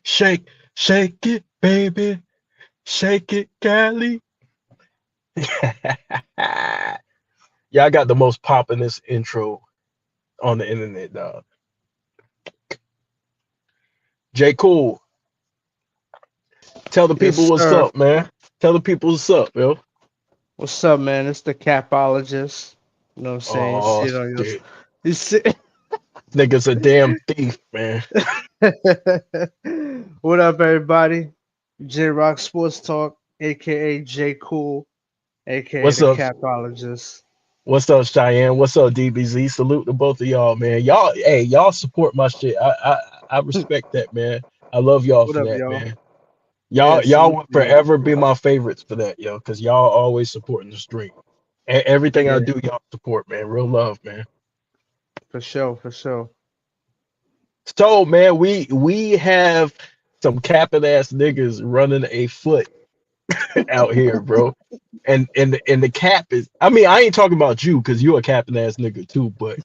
Shake, shake it, baby. Shake it, Cali. Y'all got the most poppin'est intro on the internet, dog. J. Cool, tell the Yes, people what's sir. up, man. Tell the people what's up, yo. What's up, man? It's the capologist. You know what I'm saying? You see Oh it on your. shit. You see. Nigga's a damn thief, man. What up, everybody? J Rock Sports Talk, aka J Cool, aka What's the up? capologist. What's up, Cheyenne? What's up, DBZ? Salute to both of y'all, man. Y'all, hey, y'all support my shit. I respect that, man. I love y'all What for up, that, y'all? man. Yeah, Y'all salute will to y'all. forever be my favorites for that, yo, because y'all always supporting the stream. Everything I Yeah, do, y'all support, man. Real love, man. for sure, for sure. So, man, we have some capping ass niggas running a foot out here, bro. And the cap is, I mean, I ain't talking about you because you a capping ass nigga too, but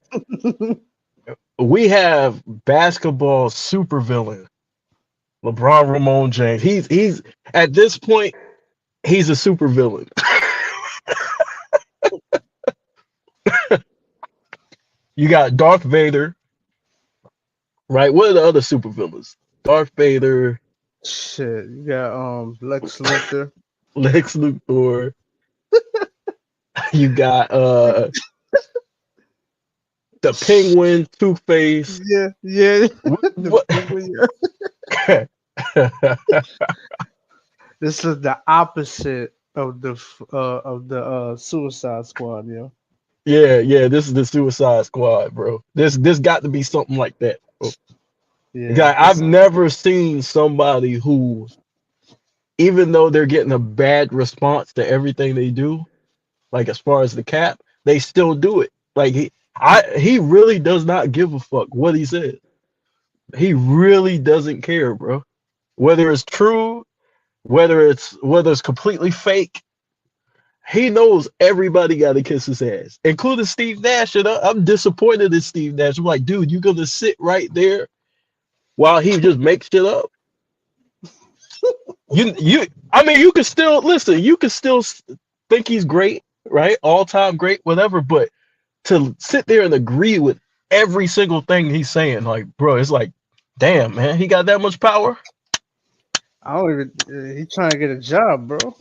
we have basketball supervillain LeBron Ramon James. He's at this point he's a supervillain. You got Darth Vader, right? What are the other supervillains? Darth Vader, Shit, you got Lex Luthor. Lex Luthor. You got the Penguin, Two Face. Yeah, yeah. The What? penguin. Yeah. This is the opposite of the Suicide Squad, yo. Yeah. This is the Suicide Squad, bro. This got to be something like that, bro. Yeah, Guy, I've never seen somebody who, even though they're getting a bad response to everything they do, like as far as the cap, they still do it. Like he really does not give a fuck what he says. He really doesn't care, bro. Whether it's true, whether it's completely fake, he knows everybody got to kiss his ass, including Steve Nash. And I'm disappointed in Steve Nash. I'm like, dude, you gonna sit right there while he just makes shit up? I mean, you can still listen. You can still think he's great, right? All time great, whatever. But to sit there and agree with every single thing he's saying, like, bro, it's like, damn, man, he got that much power. I don't even. He trying to get a job, bro.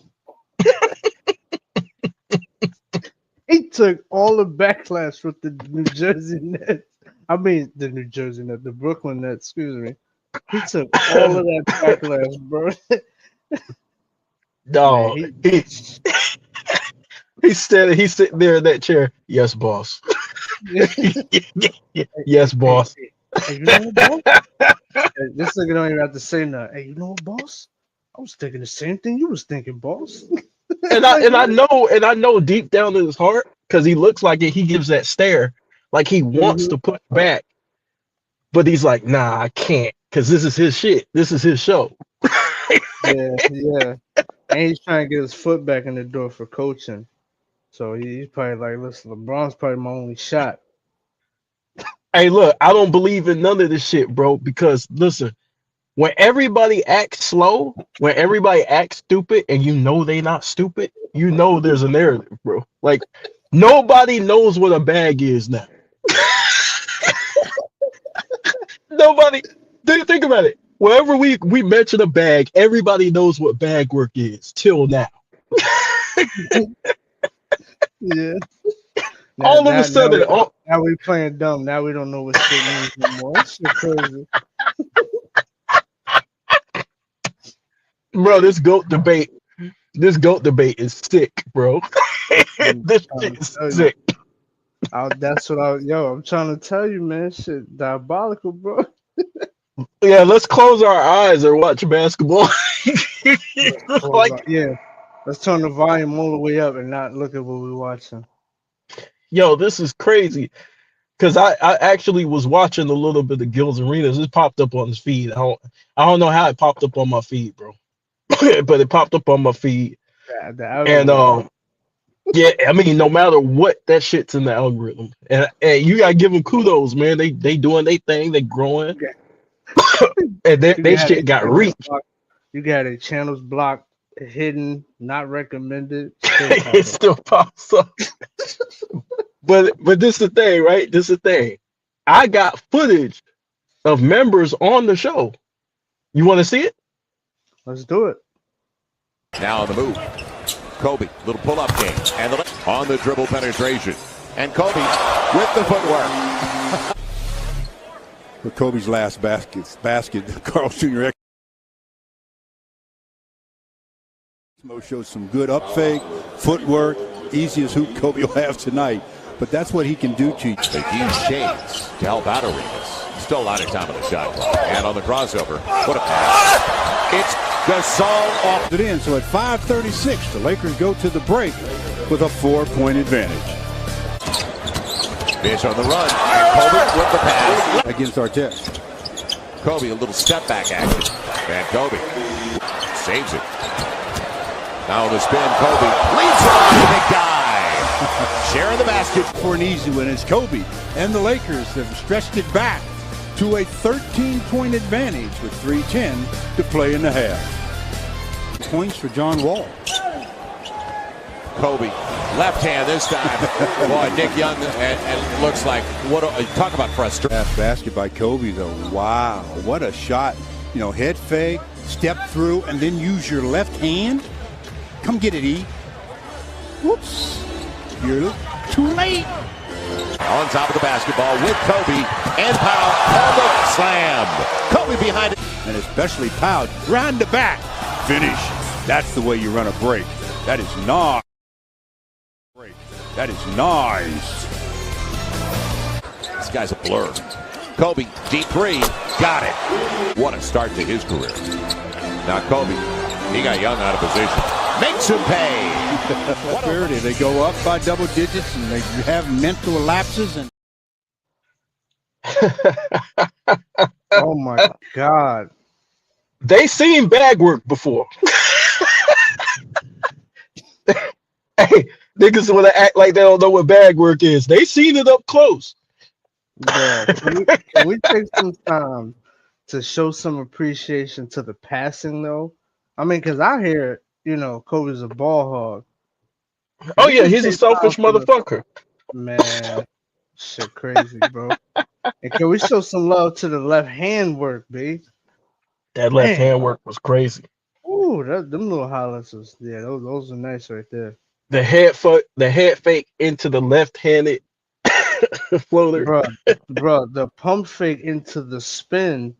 He took all the backlash with the New Jersey Nets. I mean, the New Jersey Nets, the Brooklyn Nets. Excuse me. He took all of that backlash, bro. Man, Dog, he's sitting there in that chair. Yes, boss. Yes, hey, boss. hey, you know what, boss? Hey, this nigga don't even have to say nothing. Hey, you know what, boss? I was thinking the same thing you was thinking, boss. And I Like, and I know and I know deep down in his heart, because he looks like it, he gives that stare, like he wants mhm. to push back, but he's like, nah, I can't, because this is his shit. This is his show. Yeah, yeah. And he's trying to get his foot back in the door for coaching. So he's probably like, listen, LeBron's probably my only shot. Hey, look, I don't believe in none of this shit, bro, because listen, when everybody acts slow, when everybody acts stupid, and you know they not stupid, you know there's a narrative, bro. Like nobody knows what a bag is now. Nobody. Think about it. Wherever we mention a bag, everybody knows what bag work is till now. Yeah. All of a sudden, Now we playing dumb. Now we don't know what shit means anymore. That shit crazy. bro, this goat debate is sick, bro. This shit is sick. That's what I'm trying to tell you, man. Shit diabolical, bro. Yeah, let's close our eyes or watch basketball. Yeah. Let's turn the volume all the way up and not look at what we're watching. Yo, this is crazy. Because I actually was watching a little bit of Gil's Arenas. It popped up on his feed. I don't know how it popped up on my feed, bro. But it popped up on my feed. And yeah, I mean, no matter what, that shit's in the algorithm. And you gotta give them kudos, man. They doing their thing, they growing. And they shit got reached. You got a channels blocked, hidden, not recommended. It still pops up. But this is the thing, right? This is the thing. I got footage of members on the show. You want to see it? Let's do it. Now on the move. Kobe, little pull-up game. And on the dribble penetration. And Kobe with the footwork. For Kobe's last basket, Carl Jr. Mo shows some good up fake, footwork, easiest hoop Kobe will have tonight. But that's what he can do to you. The huge shades to help out Arenas. Still a lot of time on the shot clock. And on the crossover, what a pass. It's Gasol off it in. So at 5:36, the Lakers go to the break with a 4-point advantage. Fish on the run. And Kobe with the pass. Against Artest. Kobe, a little step back action. And Kobe saves it. Now the spin, Kobe leads on the big guy. Sharing the basket for an easy win as Kobe and the Lakers have stretched it back to a 13-point advantage with 3:10 to play in the half. Points for John Wall. Kobe, left hand this time. Boy, Nick Young, and looks like, talk about frustration. Half basket by Kobe, though. Wow, what a shot. You know, head fake, step through, and then use your left hand. Come get it, E. Whoops. You're too late. On top of the basketball with Kobe and Powell on the slam. Kobe behind it. And especially Powell, round the back. Finish. That's the way you run a break. That is nice. That is nice. This guy's a blur. Kobe, deep three, got it. What a start to his career. Now Kobe, he got Young out of position. Makes him pay. They go up by double digits and they have mental lapses. And oh my God. They seen bag work before. Hey, niggas want to act like they don't know what bag work is. They seen it up close. Yeah, can we take some time to show some appreciation to the passing, though? I mean, because I hear, Kobe's a ball hog. Oh, yeah, he's a selfish motherfucker. Man, shit crazy, bro. And can we show some love to the left hand work, B? That left hand work was crazy. Ooh, them little highlights was, yeah, those are nice right there. The head fake into the left-handed floater. Bro, the pump fake into the spin.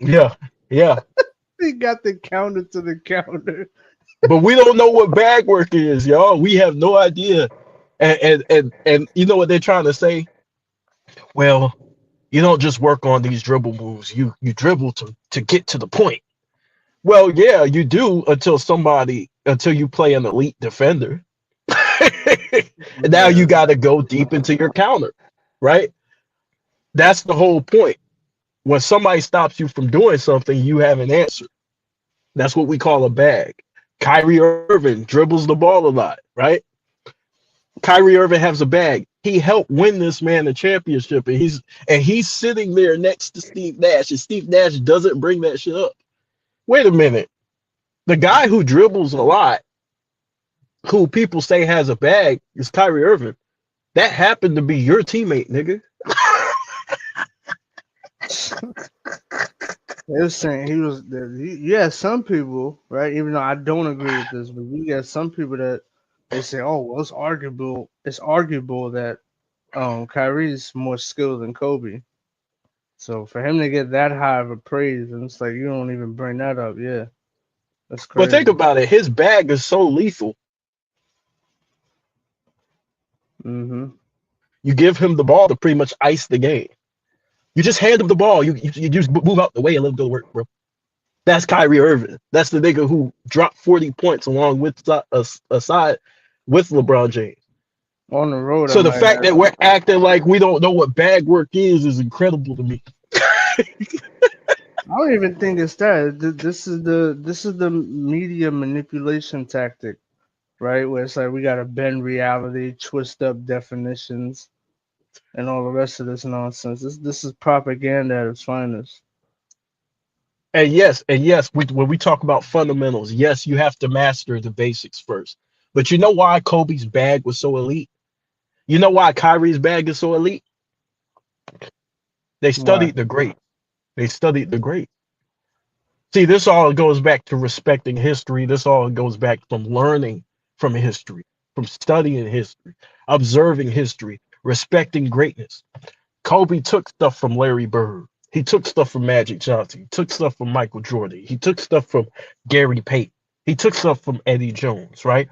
Yeah. He got the counter to the counter. But we don't know what bag work is, y'all. We have no idea. And you know what they're trying to say? Well, you don't just work on these dribble moves. You dribble to get to the point. Well, yeah, you do until you play an elite defender. And now you got to go deep into your counter, right? That's the whole point. When somebody stops you from doing something, you have an answer. That's what we call a bag. Kyrie Irving dribbles the ball a lot, right? Kyrie Irving has a bag. He helped win this man a championship, and he's sitting there next to Steve Nash, and Steve Nash doesn't bring that shit up. Wait a minute. The guy who dribbles a lot, who people say has a bag, is Kyrie Irving. That happened to be your teammate, nigga. They were saying you had some people, right? Even though I don't agree with this, but you got some people that they say, oh, well, it's arguable. It's arguable that Kyrie's more skilled than Kobe. So for him to get that high of a praise, and it's like you don't even bring that up, yeah, that's But crazy. think about it. His bag is so lethal. Mm-hmm. You give him the ball to pretty much ice the game. You just hand him the ball. You just move out the way and let him go to work, bro. That's Kyrie Irving. That's the nigga who dropped 40 points along with aside with LeBron James. On the road. So the fact that we're acting like we don't know what bag work is incredible to me. I don't even think it's that. This is the media manipulation tactic, right? Where it's like we gotta bend reality, twist up definitions, and all the rest of this nonsense. This is propaganda at its finest. And yes, when we talk about fundamentals, yes, you have to master the basics first. But you know why Kobe's bag was so elite? You know why Kyrie's bag is so elite? They studied the great. They studied the great. See, this all goes back to respecting history. This all goes back from learning from history, from studying history, observing history, respecting greatness. Kobe took stuff from Larry Bird. He took stuff from Magic Johnson. He took stuff from Michael Jordan. He took stuff from Gary Payton. He took stuff from Eddie Jones, right?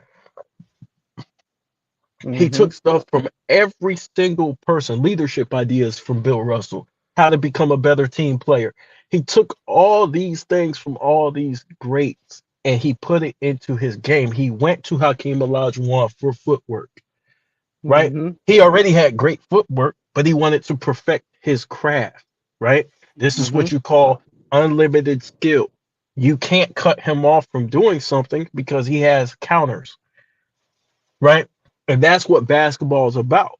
Mm-hmm. He took stuff from every single person, leadership ideas from Bill Russell, how to become a better team player. He took all these things from all these greats and he put it into his game. He went to Hakeem Olajuwon for footwork, right? Mm-hmm. He already had great footwork, but he wanted to perfect his craft, right? This is what you call unlimited skill. You can't cut him off from doing something because he has counters, right? And that's what basketball is about.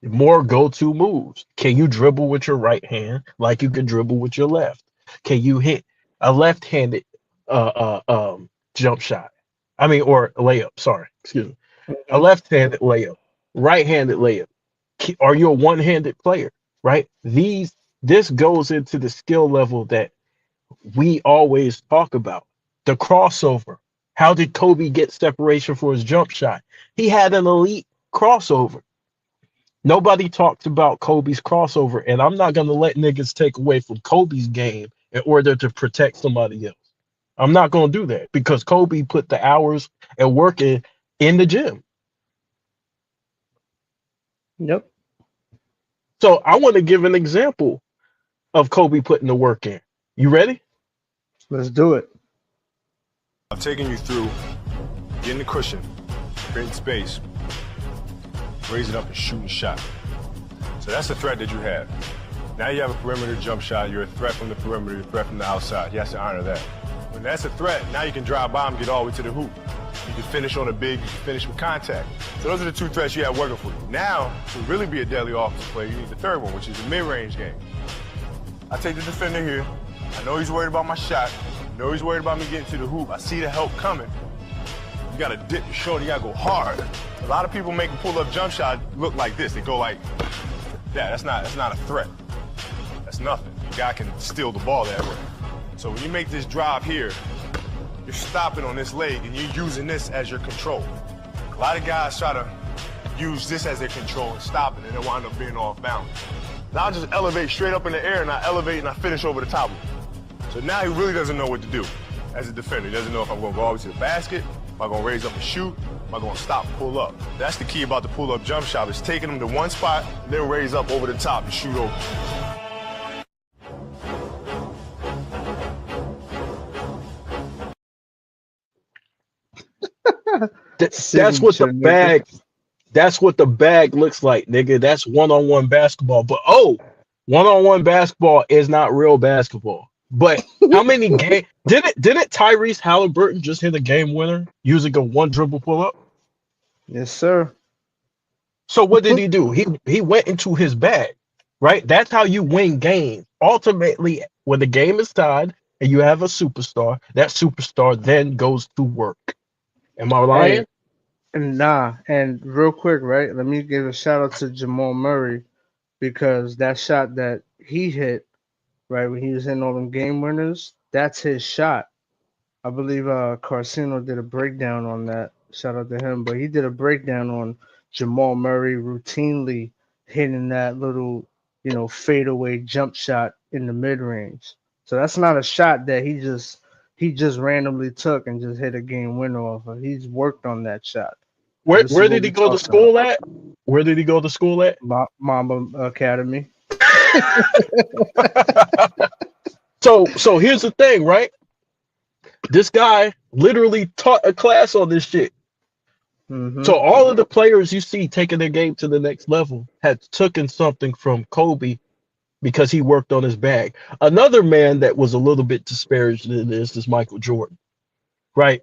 More go-to moves. Can you dribble with your right hand like you can dribble with your left? Can you hit a left-handed jump shot? I mean, or layup. Sorry, excuse me. A left-handed layup, right-handed layup. Are you a one-handed player? Right? This goes into the skill level that we always talk about. The crossover. How did Kobe get separation for his jump shot? He had an elite crossover. Nobody talks about Kobe's crossover, and I'm not going to let niggas take away from Kobe's game in order to protect somebody else. I'm not going to do that because Kobe put the hours and work in the gym. Yep. So I want to give an example of Kobe putting the work in. You ready? Let's do it. I'm taking you through getting the cushion, creating space, raise it up and shoot a shot. So that's the threat that you have. Now you have a perimeter jump shot. You're a threat from the perimeter, a threat from the outside. He has to honor that. When that's a threat, now you can drive by him, get all the way to the hoop. You can finish on a big, you can finish with contact. So those are the two threats you have working for you. Now, to really be a deadly offensive player, you need the third one, which is the mid-range game. I take the defender here. I know he's worried about my shot. I know he's worried about me getting to the hoop. I see the help coming. You gotta dip your shoulder, you gotta go hard. A lot of people make a pull-up jump shot look like this. They go like that. That's not a threat. That's nothing. The guy can steal the ball that way. So when you make this drive here, you're stopping on this leg and you're using this as your control. A lot of guys try to use this as their control and stop it, and they wind up being off balance. Now I just elevate straight up in the air and I elevate and I finish over the top of him. So now he really doesn't know what to do as a defender. He doesn't know if I'm gonna go all the way to the basket, am I gonna raise up and shoot, am I gonna stop and pull up. That's the key about the pull-up jump shot, is taking him to one spot, then raise up over the top and shoot over. That's what the bag. That's what the bag looks like, nigga. That's one-on-one basketball. But one-on-one basketball is not real basketball. But how many games didn't Tyrese Halliburton just hit a game winner using a one dribble pull-up? Yes, sir. So what did he do? He went into his bag, right? That's how you win games. Ultimately, when the game is tied and you have a superstar, that superstar then goes to work. Am I lying? Nah, and real quick, right? Let me give a shout out to Jamal Murray, because that shot that he hit right? When he was hitting all them game winners, that's his shot. I believe Carcino did a breakdown on that. Shout out to him. But he did a breakdown on Jamal Murray routinely hitting that little, fadeaway jump shot in the mid range. So that's not a shot that he just randomly took and just hit a game winner off of. He's worked on that shot. Where did he go to school at? Where did he go to school at? Mamba Academy. So here's the thing, right? This guy literally taught a class on this shit. Mm-hmm. So all of the players you see taking their game to the next level had taken something from Kobe because he worked on his bag. Another man that was a little bit disparaged in this is Michael Jordan, right?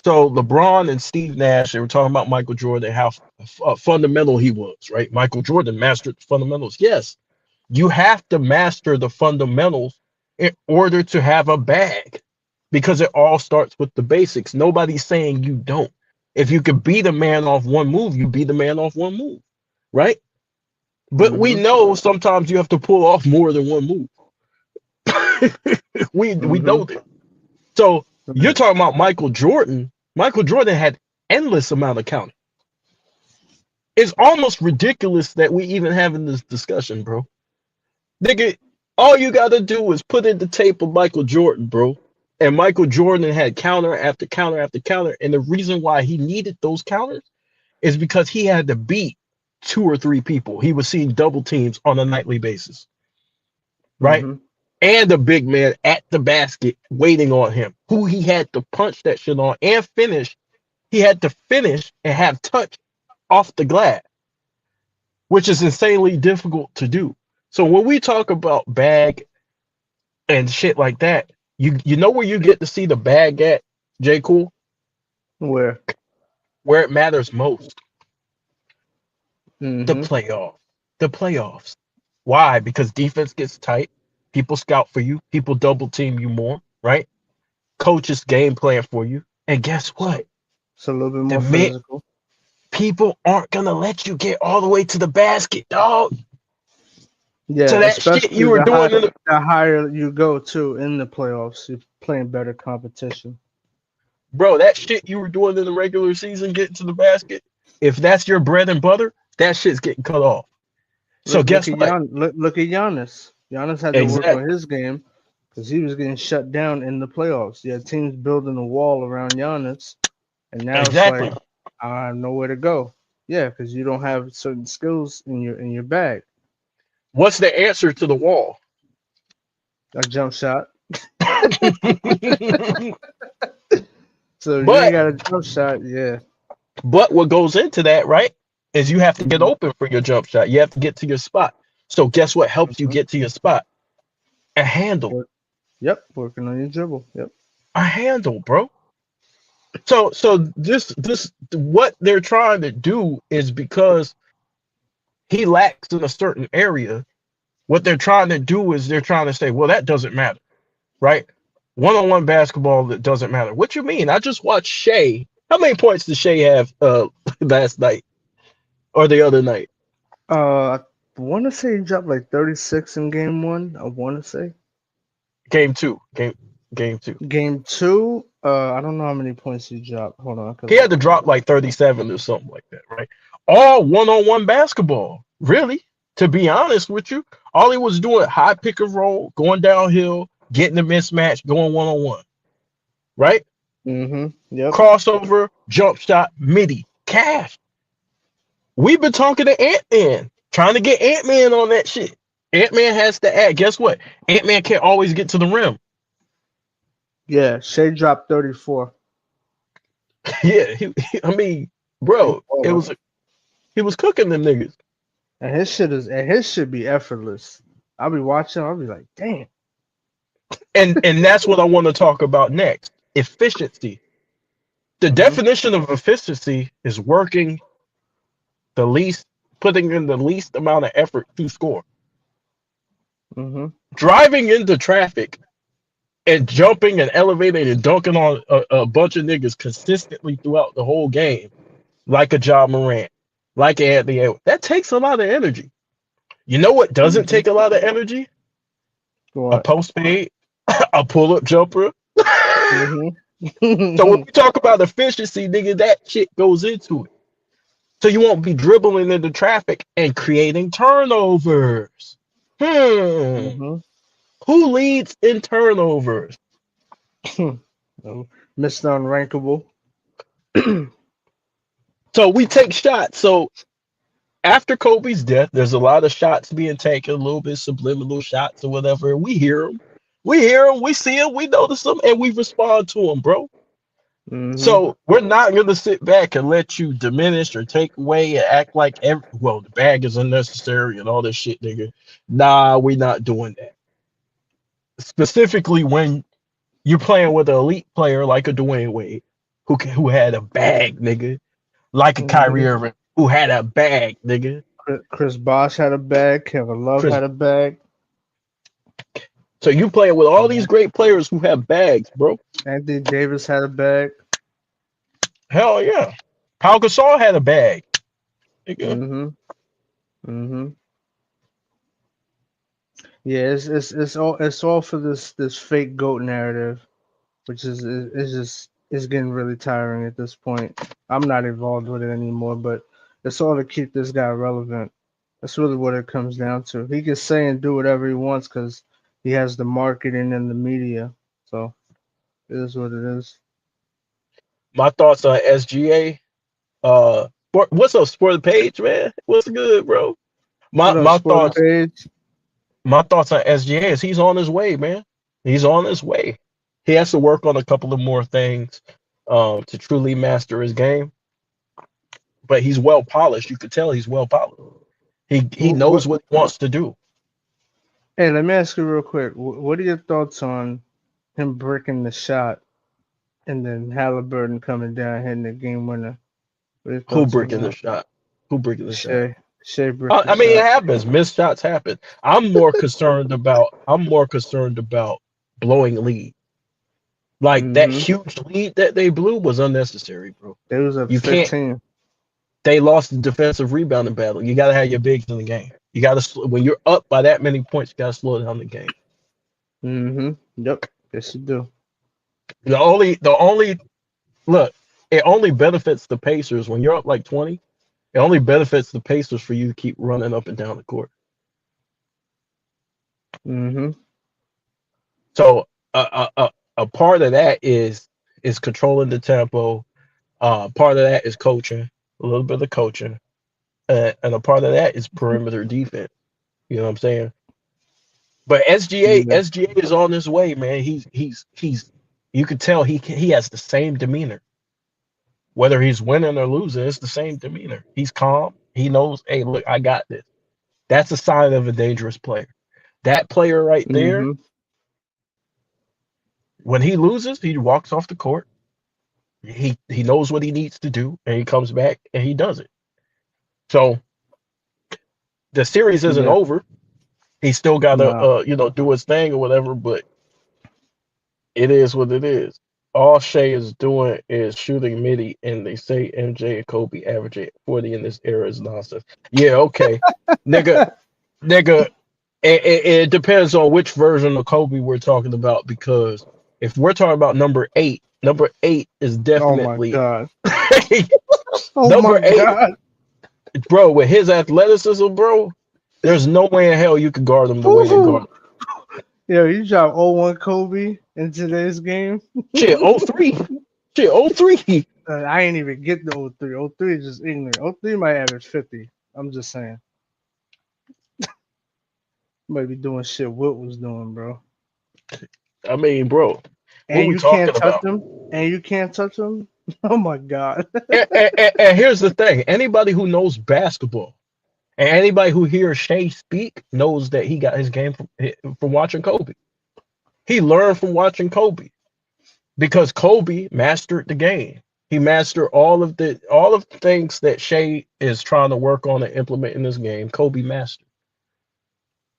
So LeBron and Steve Nash, they were talking about Michael Jordan and how fundamental he was, right? Michael Jordan mastered the fundamentals. Yes, you have to master the fundamentals in order to have a bag because it all starts with the basics. Nobody's saying you don't. If you could beat a man off one move, you beat the man off one move, right? But we know sometimes you have to pull off more than one move. we know that. So you're talking about Michael Jordan. Michael Jordan had endless amount of counting. It's almost ridiculous that we even having this discussion, bro. Nigga, all you gotta do is put in the tape of Michael Jordan, bro. And Michael Jordan had counter after counter after counter. And the reason why he needed those counters is because he had to beat 2 or 3 people. He was seeing double teams on a nightly basis, right? And a big man at the basket waiting on him, who he had to punch that shit on and finish. He had to finish and have touch off the glass, which is insanely difficult to do. So when we talk about bag and shit like that, you know where you get to see the bag at, J. Cool? Where it matters most. Mm-hmm. The playoffs. Why? Because defense gets tight. People scout for you. People double team you more, right? Coaches game plan for you. And guess what? It's a little bit more physical. People aren't going to let you get all the way to the basket, dog. Yeah, so that shit you were doing the higher you go to in the playoffs, you're playing better competition. Bro, that shit you were doing in the regular season, getting to the basket, if that's your bread and butter, that shit's getting cut off. So guess what? Look at Giannis. Giannis had to work on his game because he was getting shut down in the playoffs. You had teams building a wall around Giannis, and now it's like I have nowhere to go. Yeah, because you don't have certain skills in your bag. What's the answer to the wall? A jump shot. So you got a jump shot, yeah. But what goes into that, right, is you have to get open for your jump shot. You have to get to your spot. So guess what helps you get to your spot? A handle. Yep, working on your dribble. Yep. A handle, bro. So this what they're trying to do is because he lacks in a certain area. What they're trying to do is they're trying to say, well, that doesn't matter, right? One-on-one basketball, that doesn't matter. What you mean? I just watched Shea. How many points did Shea have last night or the other night? I want to say he dropped like 36 in game 1. I want to say game 2. Game 2. Game 2. I don't know how many points he dropped. Hold on. He had to drop like 37 or something like that, right? All one-on-one basketball, really. To be honest with you, all he was doing high pick and roll, going downhill, getting the mismatch, going one-on-one, right? Mm-hmm. Yep. Crossover, jump shot, midi, cash. We've been talking to Ant-Man, trying to get Ant-Man on that shit. Ant-Man has to add. Guess what? Ant-Man can't always get to the rim. Yeah, Shea dropped 34. Yeah, I mean, bro, he was cooking them niggas. And his shit be effortless. I'll be watching, I'll be like, damn. And that's what I want to talk about next. Efficiency. The definition of efficiency is working putting in the least amount of effort to score. Driving into traffic and jumping and elevating and dunking on a bunch of niggas consistently throughout the whole game, like a Ja Morant, like Anthony Edwards, that takes a lot of energy. You know what doesn't take a lot of energy? a What? post fade, a pull up jumper. Mm-hmm. So when we talk about efficiency, nigga, that shit goes into it. So you won't be dribbling into traffic and creating turnovers. Mm-hmm. Who leads in turnovers? Mr. Unrankable. So we take shots. So after Kobe's death, there's a lot of shots being taken, a little bit subliminal shots or whatever. We hear them. We hear them. We see them. We notice them, and we respond to them, bro. Mm-hmm. So we're not going to sit back and let you diminish or take away and act like the bag is unnecessary and all this shit, nigga. Nah, we're not doing that. Specifically when you're playing with an elite player like a Dwayne Wade, who had a bag, nigga, like a Kyrie Irving, who had a bag, nigga. Chris Bosh had a bag. Kevin Love had a bag. So you playing with all these great players who have bags, bro. Anthony Davis had a bag. Hell yeah. Pau Gasol had a bag. Mm-hmm. Mm-hmm. Yeah, it's all for this fake GOAT narrative, which is getting really tiring at this point. I'm not involved with it anymore, but it's all to keep this guy relevant. That's really what it comes down to. He can say and do whatever he wants because he has the marketing and the media. So it is what it is. My thoughts on SGA. What's up, Sport Page, man? What's good, bro? My thoughts. My thoughts on SGA is he's on his way, man. He's on his way. He has to work on a couple of more things to truly master his game. But he's well polished. You could tell he's well polished. He knows what he wants to do. Hey, let me ask you real quick. What are your thoughts on him breaking the shot and then Halliburton coming down hitting the game winner? Who breaking the shot? Who breaking the shot? Shea I mean, it happens. Missed shots happen. I'm more concerned about blowing lead. Like that huge lead that they blew was unnecessary, bro. It was a 15. They lost the defensive rebounding battle. You got to have your bigs in the game. You got to when you're up by that many points, you got to slow down the game. Yep. Yes, you do. The only look, it only benefits the Pacers when you're up like 20. It only benefits the Pacers for you to keep running up and down the court. So a part of that is controlling the tempo. Part of that is coaching, a little bit of coaching, and a part of that is perimeter defense. You know what I'm saying? But SGA is on his way, man. He's you could tell he has the same demeanor. Whether he's winning or losing, it's the same demeanor. He's calm. He knows, hey, look, I got this. That's a sign of a dangerous player. That player right there, when he loses, he walks off the court. He knows what he needs to do, and he comes back and he does it. So the series isn't over. He's still got to do his thing or whatever, but it is what it is. All Shea is doing is shooting midi, and they say MJ and Kobe averaging 40 in this era is nonsense. Yeah, okay. nigga, it depends on which version of Kobe we're talking about, because if we're talking about number 8 is definitely oh my number 8, God. Bro, with his athleticism, bro, there's no way in hell you could guard him the way they guard him. Yo, you drop 0-1 Kobe in today's game. Shit, 0-3. Shit, 0-3. I ain't even get the 0-3. 0-3 is just ignorant. 0-3 might average 50. I'm just saying. Might be doing shit Wilt was doing, bro. I mean, bro. And you can't touch him. And you can't touch him. Oh my God. and here's the thing. Anybody who knows basketball and anybody who hears Shea speak knows that he got his game from watching Kobe. He learned from watching Kobe because Kobe mastered the game. He mastered all of the things that Shea is trying to work on and implement in this game. Kobe mastered.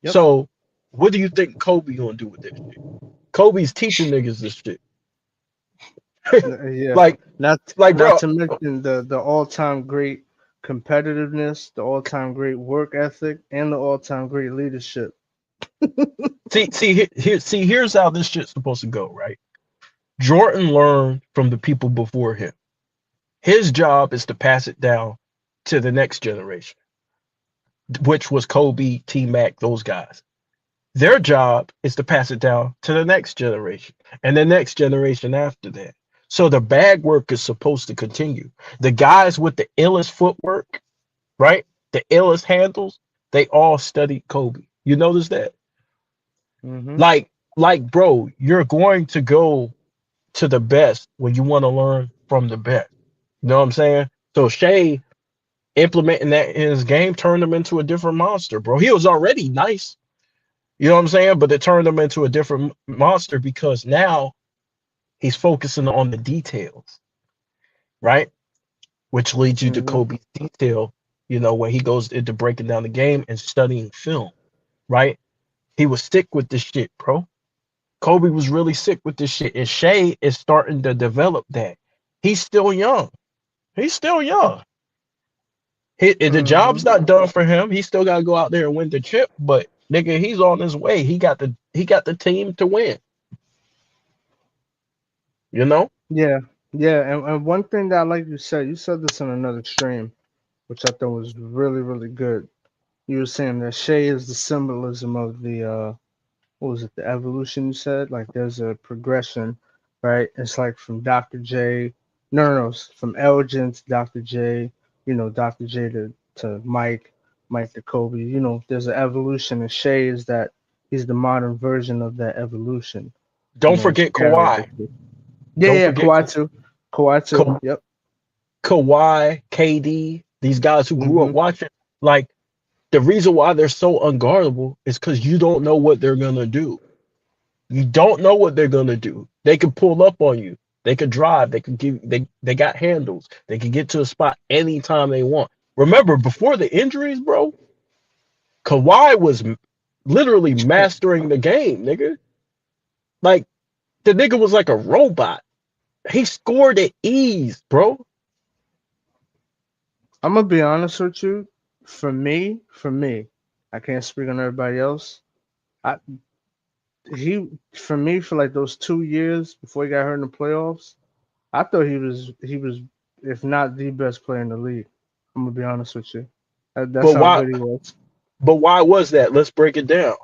Yep. So what do you think Kobe gonna do with this shit? Kobe's teaching niggas this shit. Yeah. Not to mention the all-time great competitiveness, the all-time great work ethic, and the all-time great leadership. Here's how this shit's supposed to go, right? Jordan learned from the people before him. His job is to pass it down to the next generation, which was Kobe, T-Mac, those guys. Their job is to pass it down to the next generation and the next generation after that. So the bag work is supposed to continue. The guys with the illest footwork, right? The illest handles, they all studied Kobe. You notice that? Mm-hmm. Like, bro, you're going to go to the best when you want to learn from the best. You know what I'm saying? So Shea implementing that in his game turned him into a different monster, bro. He was already nice. You know what I'm saying? But it turned him into a different monster because now he's focusing on the details, right? Which leads you to Kobe's detail, you know, when he goes into breaking down the game and studying film, right? He was sick with this shit, bro. Kobe was really sick with this shit. And Shea is starting to develop that. He's still young. He's still young. The job's not done for him. He still got to go out there and win the chip, but nigga, he's on his way. He got the team to win. You know? Yeah. And one thing that I like you said this in another stream, which I thought was really, really good. You were saying that Shea is the symbolism of the what was it, the evolution you said? Like there's a progression, right? It's like from Dr. J. No, from Elgin to Dr. J, you know, Dr. J to Mike to Kobe. You know, there's an evolution, and Shea is that he's the modern version of that evolution. Don't forget Kawhi. Yeah, Kawhi too. Yep. Kawhi, KD, these guys who grew up watching, like the reason why they're so unguardable is because you don't know what they're gonna do. You don't know what they're gonna do. They could pull up on you. They could drive. They could give. They got handles. They can get to a spot anytime they want. Remember, before the injuries, bro, Kawhi was literally mastering the game, nigga. Like the nigga was like a robot. He scored at ease, bro. I'm gonna be honest with you. For me, I can't speak on everybody else. For me, for like those 2 years before he got hurt in the playoffs, I thought he was, if not the best player in the league. I'm gonna be honest with you. That's how good he was. But why was that? Let's break it down.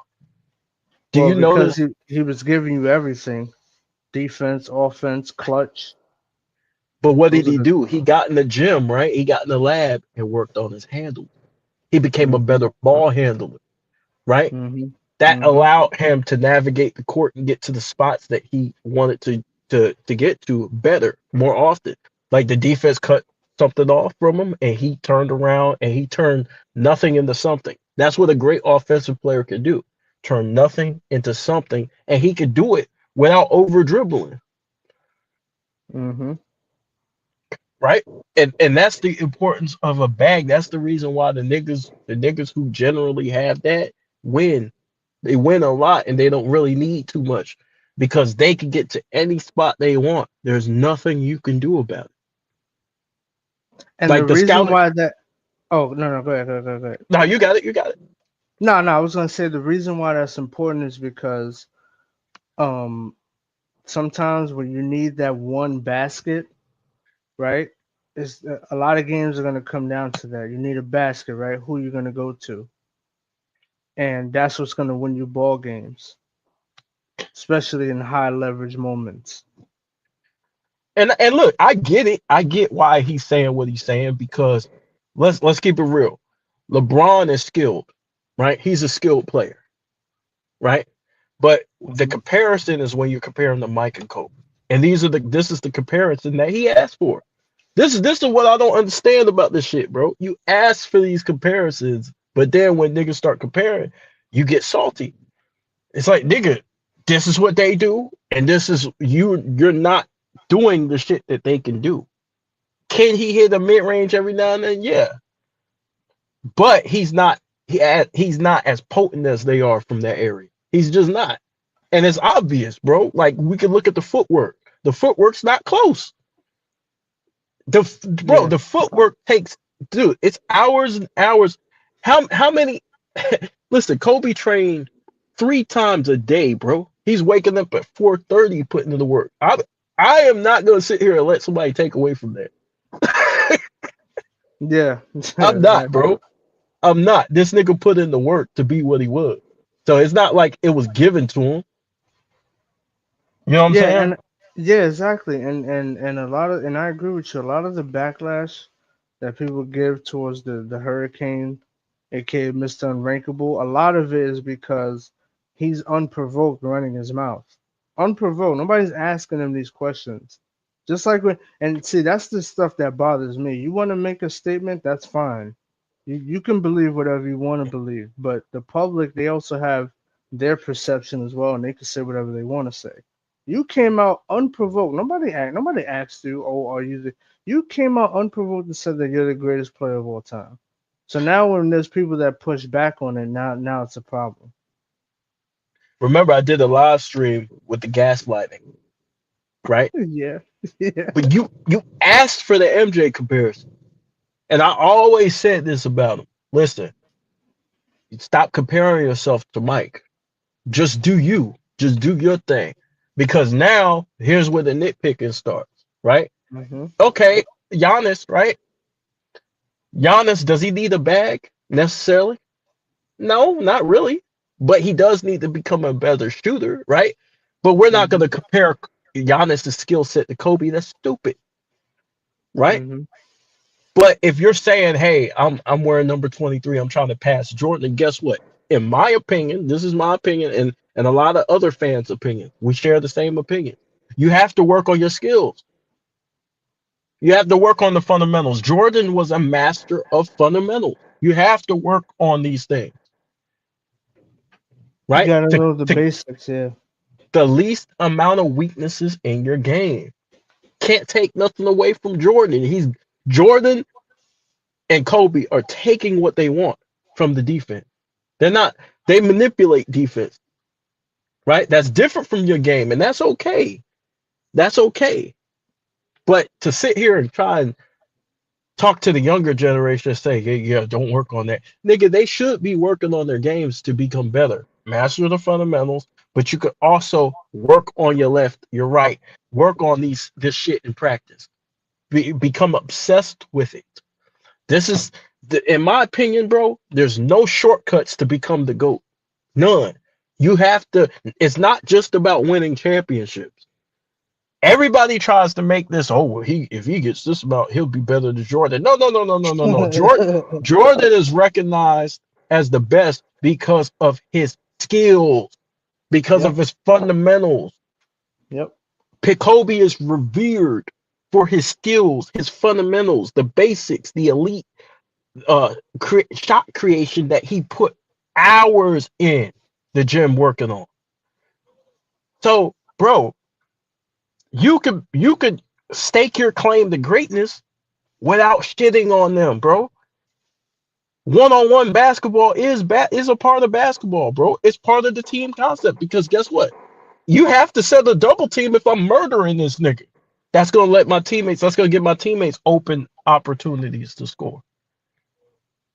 You notice he was giving you everything: defense, offense, clutch. But what did he do? He got in the gym, right? He got in the lab and worked on his handle. He became a better ball handler, right? That allowed him to navigate the court and get to the spots that he wanted to get to better, more often. Like the defense cut something off from him and he turned around and he turned nothing into something. That's what a great offensive player can do. Turn nothing into something, and he could do it without over dribbling. Right? And that's the importance of a bag. That's the reason why the niggas who generally have that win. They win a lot and they don't really need too much because they can get to any spot they want. There's nothing you can do about it. And like the reason why that go ahead. No, you got it. No, I was gonna say the reason why that's important is because sometimes when you need that one basket, right? It's a lot of games are gonna come down to that. You need a basket, right? Who you're gonna go to, and that's what's gonna win you ball games, especially in high leverage moments. And look, I get it. I get why he's saying what he's saying because let's keep it real. LeBron is skilled, right? He's a skilled player, right? But the comparison is when you're comparing to Mike and Kobe. And this is the comparison that he asked for. This is what I don't understand about this shit, bro. You ask for these comparisons, but then when niggas start comparing, you get salty. It's like, nigga, this is what they do, and this is you're not doing the shit that they can do. Can he hit a mid-range every now and then? Yeah. But he's not as potent as they are from that area. He's just not. And it's obvious, bro. Like we can look at the footwork. The footwork's not close. The footwork takes, it's hours and hours. How many listen, Kobe trained 3 times a day, bro. He's waking up at 4:30, putting in the work. I am not gonna sit here and let somebody take away from that. Yeah. I'm not, Exactly. bro. I'm not. This nigga put in the work to be what he was. So it's not like it was given to him. You know what I'm Yeah, saying? and yeah, exactly. And a lot of, and I agree with you. A lot of the backlash that people give towards the Hurricane, aka Mr. Unrankable, a lot of it is because he's unprovoked running his mouth. Unprovoked. Nobody's asking him these questions. Just like when, and see, that's the stuff that bothers me. You want to make a statement, that's fine. You can believe whatever you want to believe, but the public, they also have their perception as well, and they can say whatever they want to say. You came out unprovoked. Nobody asked you, "Oh, are you the?" You came out unprovoked and said that you're the greatest player of all time. So now when there's people that push back on it, now it's a problem. Remember, I did a live stream with the gaslighting, right? Yeah, yeah. But you asked for the MJ comparison. And I always said this about him. Listen, stop comparing yourself to Mike. Just do you. Just do your thing. Because now here's where the nitpicking starts, right? Mm-hmm. Okay, Giannis, right? Giannis, does he need a bag necessarily? No, not really. But he does need to become a better shooter, right? But we're not going to compare Giannis' skill set to Kobe. That's stupid, right? Mm-hmm. But if you're saying, "Hey, I'm wearing number 23, I'm trying to pass Jordan," and guess what? In my opinion, this is my opinion, and a lot of other fans' opinion. We share the same opinion. You have to work on your skills. You have to work on the fundamentals. Jordan was a master of fundamentals. You have to work on these things, You right? gotta know the To basics. Yeah. the least amount of weaknesses in your game. Can't take nothing away from Jordan. Jordan and Kobe are taking what they want from the defense. They're not, they manipulate defense, right? That's different from your game, and that's okay. That's okay. But to sit here and try and talk to the younger generation and say, yeah, don't work on that. Nigga, they should be working on their games to become better. Master the fundamentals, but you could also work on your left, your right, work on this shit in practice. Become obsessed with it. This is, in my opinion, bro, there's no shortcuts to become the GOAT. None. You have to, it's not just about winning championships. Everybody tries to make this, oh, well, if he gets this amount, he'll be better than Jordan. No. Jordan is recognized as the best because of his skills, because of Yep. his fundamentals. Yep. Kobe is revered for his skills, his fundamentals, the basics, the elite shot creation that he put hours in the gym working on. So, bro, you could stake your claim to greatness without shitting on them, bro. One-on-one basketball is a part of basketball, bro. It's part of the team concept because guess what? You have to set a double team if I'm murdering this nigga. That's gonna give my teammates open opportunities to score.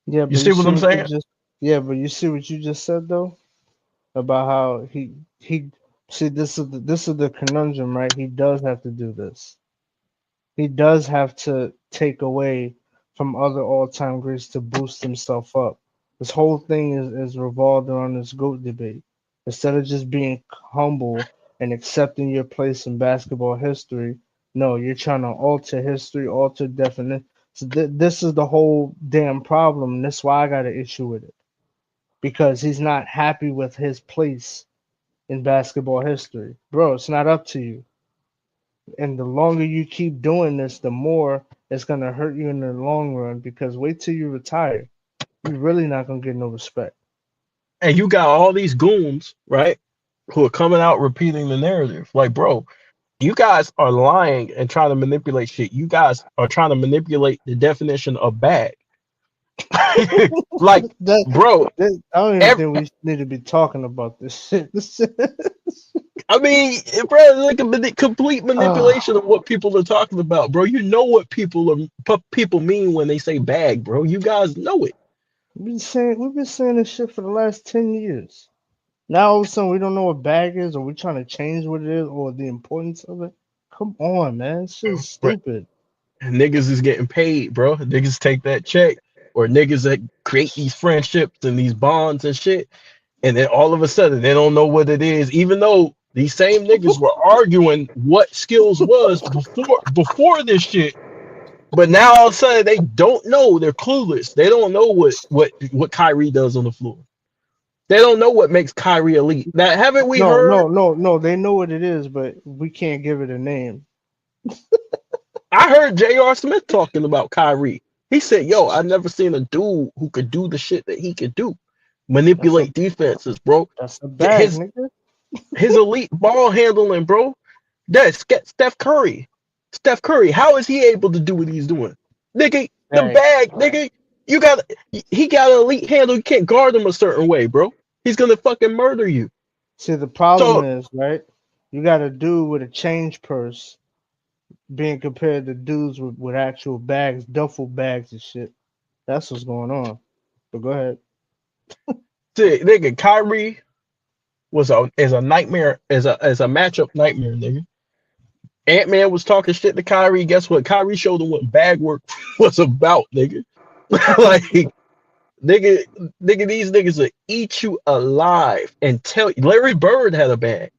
Yeah, You but see what I'm saying? but you see what you just said though about how he see this is the conundrum, right? He does have to do this. He does have to take away from other all-time greats to boost himself up. This whole thing is revolved around this GOAT debate. Instead of just being humble and accepting your place in basketball history, no, you're trying to alter history, alter definition. So this is the whole damn problem. And that's why I got an issue with it. Because he's not happy with his place in basketball history. Bro, it's not up to you. And the longer you keep doing this, the more it's gonna hurt you in the long run. Because wait till you retire, you're really not gonna get no respect. And you got all these goons, right, who are coming out repeating the narrative. Like, bro, you guys are lying and trying to manipulate shit. You guys are trying to manipulate the definition of bag. Like, bro, I don't even think we need to be talking about this shit. I mean, bro, it's like a complete manipulation of what people are talking about, bro. You know what people mean when they say bag, bro. You guys know it. We've been saying this shit for the last 10 years. Now all of a sudden we don't know what bag is, or we're trying to change what it is, or the importance of it. Come on, man. It's just stupid. Niggas is getting paid, bro. Niggas take that check, or niggas that create these friendships and these bonds and shit, and then all of a sudden they don't know what it is, even though these same niggas were arguing what skills was before this shit. But now all of a sudden they don't know. They're clueless. They don't know what Kyrie does on the floor. They don't know what makes Kyrie elite. Now, haven't we heard? No. They know what it is, but we can't give it a name. I heard J.R. Smith talking about Kyrie. He said, "Yo, I've never seen a dude who could do the shit that he could do, manipulate defenses, bro. That's a bag, nigga. His elite ball handling, bro. That's Steph Curry. Steph Curry, how is he able to do what he's doing, nigga? The bag, nigga. He got an elite handle. You can't guard him a certain way, bro. He's gonna fucking murder you." See, the problem is, right? You got a dude with a change purse being compared to dudes with actual bags, duffel bags and shit. That's what's going on. But go ahead. See, nigga, Kyrie is a nightmare, as a matchup nightmare, nigga. Ant-Man was talking shit to Kyrie. Guess what? Kyrie showed him what bag work was about, nigga. Like, nigga, these niggas will eat you alive and tell you. Larry Bird had a bag.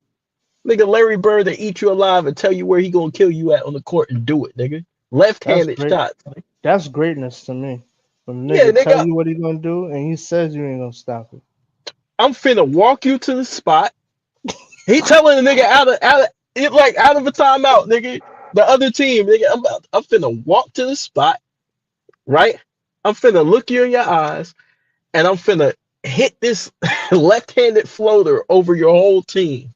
Nigga, Larry Bird will eat you alive and tell you where he gonna kill you at on the court and do it, nigga. Left-handed shots. That's greatness to me. When nigga tell you what he gonna do and he says you ain't gonna stop it. I'm finna walk you to the spot. He telling the nigga out of a timeout, nigga. The other team, nigga, I'm finna walk to the spot, right? I'm finna look you in your eyes, and I'm finna hit this left-handed floater over your whole team.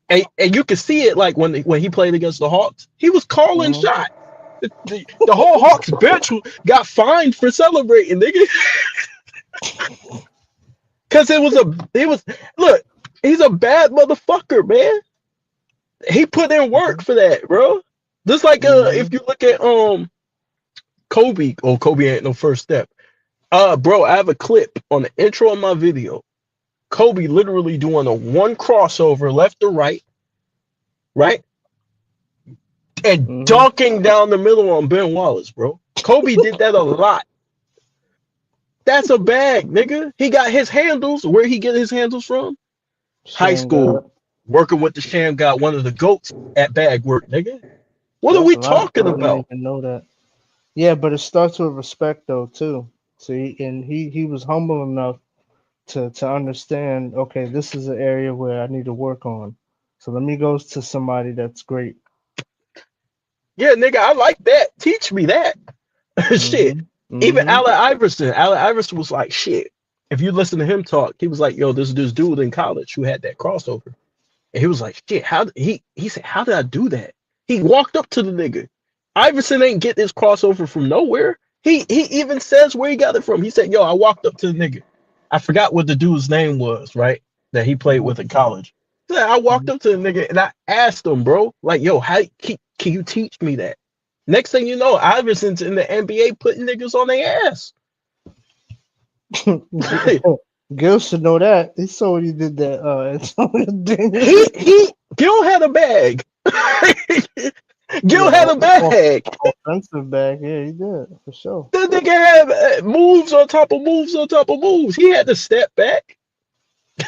and you can see it, like when he played against the Hawks, he was calling shots. The whole Hawks bench got fined for celebrating, nigga. Cause look, he's a bad motherfucker, man. He put in work for that, bro. Just like if you look at Kobe. Oh, Kobe ain't no first step. Bro, I have a clip on the intro of my video. Kobe literally doing a one crossover left to right, and dunking down the middle on Ben Wallace, bro. Kobe did that a lot. That's a bag, nigga. He got his handles. Where he get his handles from? High school. Working with the Sham God, one of the GOATs at bag work, nigga. What are we talking about? I didn't even know that. Yeah, but it starts with respect, though, too. See, and he was humble enough to understand, okay, this is an area where I need to work on. So let me go to somebody that's great. Yeah, nigga, I like that. Teach me that. Shit. Even Allen Iverson was like, shit. If you listen to him talk, he was like, yo, this dude in college who had that crossover. And he was like, shit, he said, how did I do that? He walked up to the nigga. Iverson ain't get this crossover from nowhere. He even says where he got it from. He said, yo, I walked up to the nigga. I forgot what the dude's name was, right? That he played with in college. He said, I walked up to the nigga and I asked him, bro, like, yo, how can you teach me that? Next thing you know, Iverson's in the NBA putting niggas on their ass. Gil should know that. He saw what he did that. Gil had a bag. Gil had a bag. Offensive bag, yeah, he did for sure. The nigga had moves on top of moves on top of moves. He had to step back.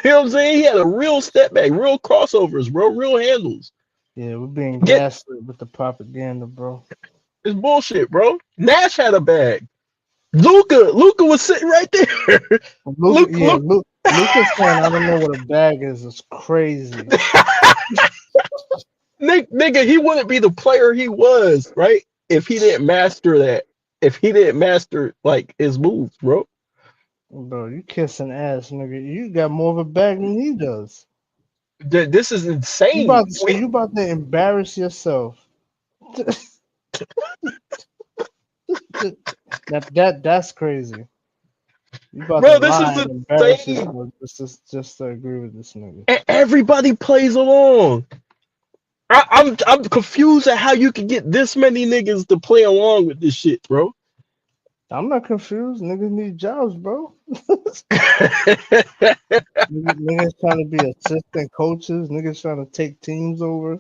You know what I'm saying? He had a real step back, real crossovers, bro, real handles. Yeah, we're being gaslit with the propaganda, bro. It's bullshit, bro. Nash had a bag. Luka was sitting right there. Luka's saying, I don't know what a bag is. It's crazy. Nigga, he wouldn't be the player he was, right? If he didn't master that. If he didn't master, like, his moves, bro. Bro, you kissing ass, nigga. You got more of a bag than he does. This is insane. You about to embarrass yourself. That's crazy. Bro, this is insane. Just to agree with this nigga. And everybody plays along. I'm confused at how you can get this many niggas to play along with this shit, bro. I'm not confused. Niggas need jobs, bro. Niggas trying to be assistant coaches. Niggas trying to take teams over.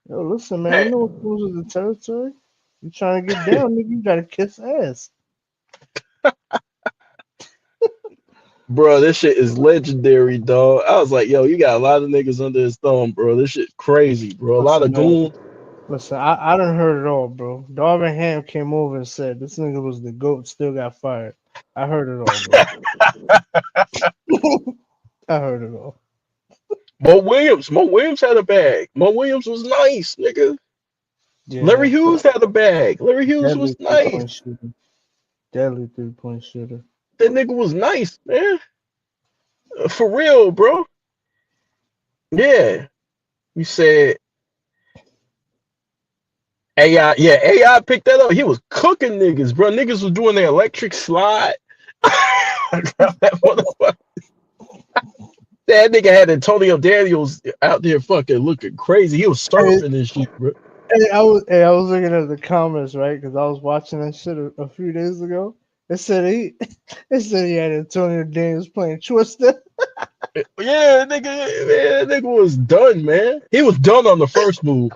Yo, listen, man. You know what comes with the territory? You trying to get down, nigga? You gotta kiss ass. Bro, this shit is legendary, dog. I was like, yo, you got a lot of niggas under his thumb, bro. This shit crazy, bro. A lot of Listen, man. goons. Listen, I done heard it all, bro. Darvin Ham came over and said this nigga was the GOAT, still got fired. I heard it all, bro. I heard it all. Mo Williams had a bag. Mo Williams was nice, nigga. Yeah. Larry Hughes had a bag. Larry Hughes Deadly was three-point nice. shooter. Deadly 3-point shooter. That nigga was nice, man. For real, bro. Yeah. You said AI. Yeah, AI picked that up. He was cooking niggas, bro. Niggas was doing their electric slide. that motherfucker. That nigga had Antonio Daniels out there fucking looking crazy. He was surfing and shit, bro. Hey, I was looking at the comments, right? Because I was watching that shit a few days ago. It said he had Antonio Daniels playing Twister. Yeah, that nigga was done, man. He was done on the first move.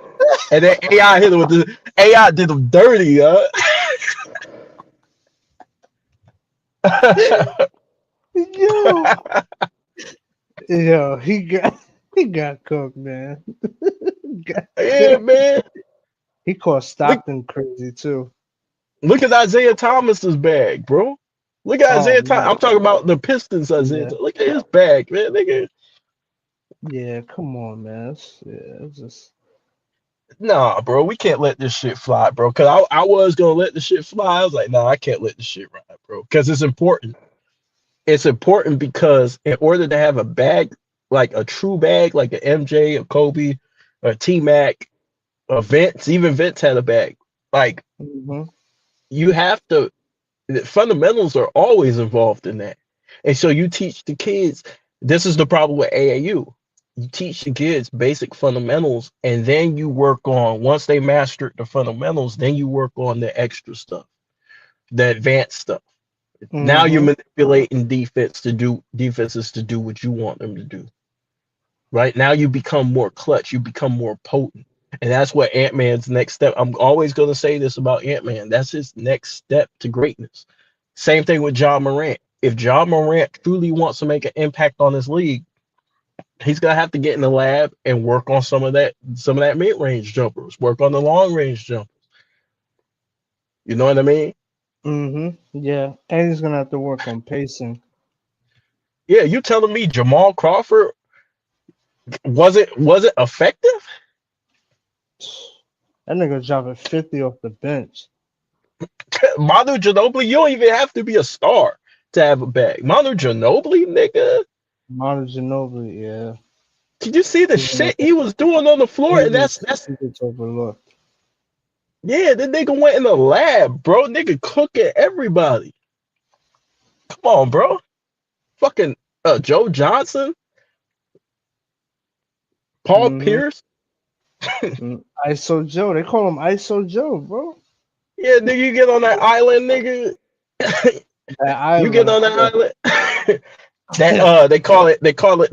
And then AI hit him with the AI did him dirty, huh? Yo, he got cooked, man. Yeah, man. He caught Stockton crazy too. Look at Isaiah Thomas's bag, bro. Look at Isaiah Thomas. I'm talking about the Pistons, Isaiah. Yeah. Look at his bag, man. Nigga. Yeah, come on, man. It's just Nah, bro. We can't let this shit fly, bro. Cause I was gonna let the shit fly. I was like, nah, I can't let this shit ride, bro. Cause it's important. It's important because in order to have a bag, like a true bag, like an MJ, a Kobe, a T Mac, a Vince, even Vince had a bag. Like you have to. The fundamentals are always involved in that, and so you teach the kids. This is the problem with AAU. You teach the kids basic fundamentals, and then you work on once they master the fundamentals, then you work on the extra stuff, the advanced stuff. Now you're manipulating defenses to do what you want them to do. Right now you become more clutch, you become more potent. And that's what Ant-Man's next step. I'm always going to say this about Ant-Man. That's his next step to greatness. Same thing with Ja Morant. If Ja Morant truly wants to make an impact on his league, he's gonna have to get in the lab and work on some of that mid-range jumpers, work on the long-range jumpers. You know what I mean? Yeah, and he's gonna have to work on pacing. Yeah, you telling me Jamal Crawford was it effective? That nigga dropping 50 off the bench. Manu Ginobili, you don't even have to be a star to have a bag. Manu Ginobili, nigga. Manu Ginobili, yeah. Did you see the shit he was doing on the floor? And that's overlooked. Yeah, the nigga went in the lab, bro. Nigga cooking everybody. Come on, bro. Fucking Joe Johnson, Paul Pierce. ISO Joe. They call him ISO Joe, bro. Yeah, nigga, you get on that island, nigga. You get on that island. That they call it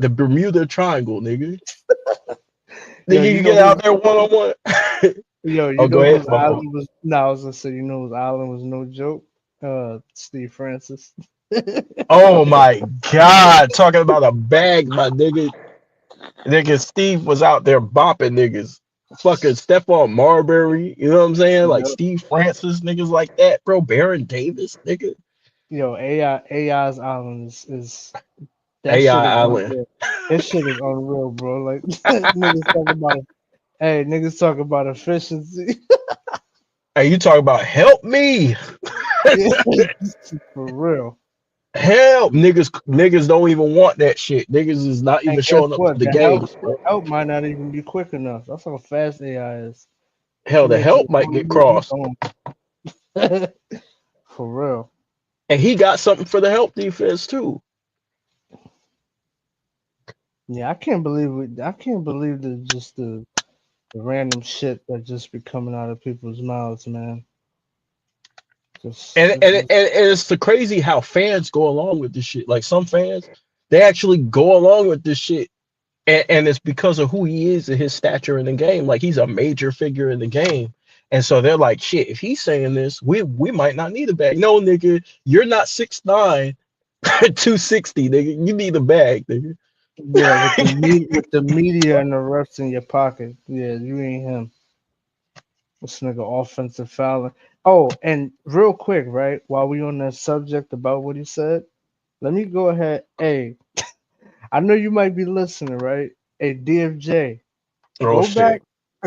the Bermuda Triangle, nigga. Nigga, you get out there one-on-one. Yo, you know whose island was? No, I was gonna say, you know whose island was no joke. Steve Francis. Oh my God! Talking about a bag, my nigga. Nigga, Steve was out there bopping niggas. Fucking Stephon Marbury, you know what I'm saying? Like Steve Francis, niggas like that, bro. Baron Davis, nigga. Yo, AI's island is that AI island. This shit is unreal, bro. Like niggas talk about efficiency. Hey, you talk about help me. For real. Help, niggas don't even want that shit. Niggas is not even showing up to the games. Help might not even be quick enough. That's how fast AI is. Hell, the help might get crossed. For real. And he got something for the help defense too. Yeah, I can't believe the random shit that just be coming out of people's mouths, man. And it's the crazy how fans go along with this shit. Like some fans, they actually go along with this shit, and it's because of who he is and his stature in the game. Like he's a major figure in the game, and so they're like, shit. If he's saying this, we might not need a bag. No, nigga, you're not 6'9", 260, nigga. You need a bag, nigga. Yeah, with the media and the refs in your pocket. Yeah, you ain't him. This nigga offensive fouling. Oh, and real quick, right? While we on that subject about what he said, let me go ahead. Hey, I know you might be listening, right? Hey, DFJ, Oh shit.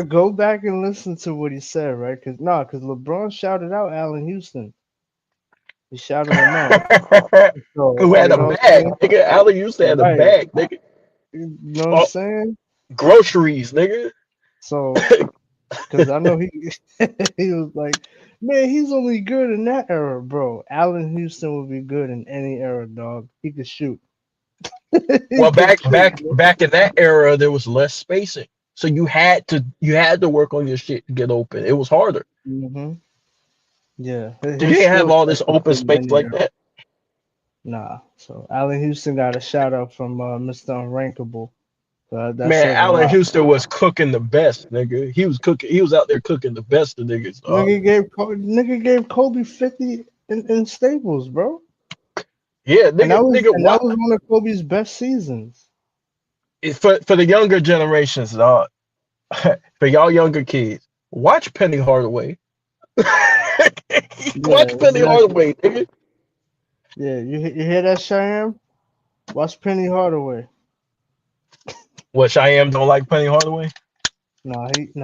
go back and listen to what he said, right? Because LeBron shouted out Allen Houston. He shouted him out. So, Who had you a know what I'm bag, saying? nigga? Allen used to have a Right. bag, nigga. You know what I'm saying? Groceries, nigga. So, because I know he he was like, man, he's only good in that era, bro. Allen Houston would be good in any era, dog. He could shoot. Well, back in that era, there was less spacing, so you had to work on your shit to get open. It was harder. Mm-hmm. Yeah, You didn't have all this open space like that. Nah. So Allen Houston got a shout out from Mr. Unrankable. That Man, says a Allen lot. Houston was cooking the best, nigga. He was cooking. He was out there cooking the best of niggas. Nigga gave Kobe 50 in Staples, bro. Yeah, And that was nigga. one of Kobe's best seasons. For the younger generations, for y'all younger kids, watch Penny Hardaway. Watch Penny Hardaway, nigga. Yeah, you hear that, Cheyenne? Watch Penny Hardaway. What, Cheyenne don't like Penny Hardaway? He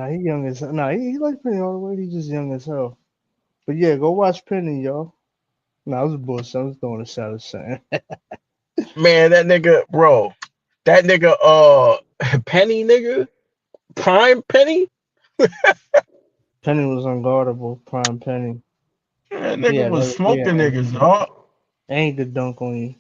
young as he like Penny Hardaway. He just young as hell. But yeah, go watch Penny, y'all. I was bullshit. I was throwing a shot at Cheyenne. Man, that nigga, bro. That nigga, Penny, nigga. Prime Penny? Penny was unguardable. Prime Penny. That nigga was smoking niggas, dog. Ain't the dunk on you.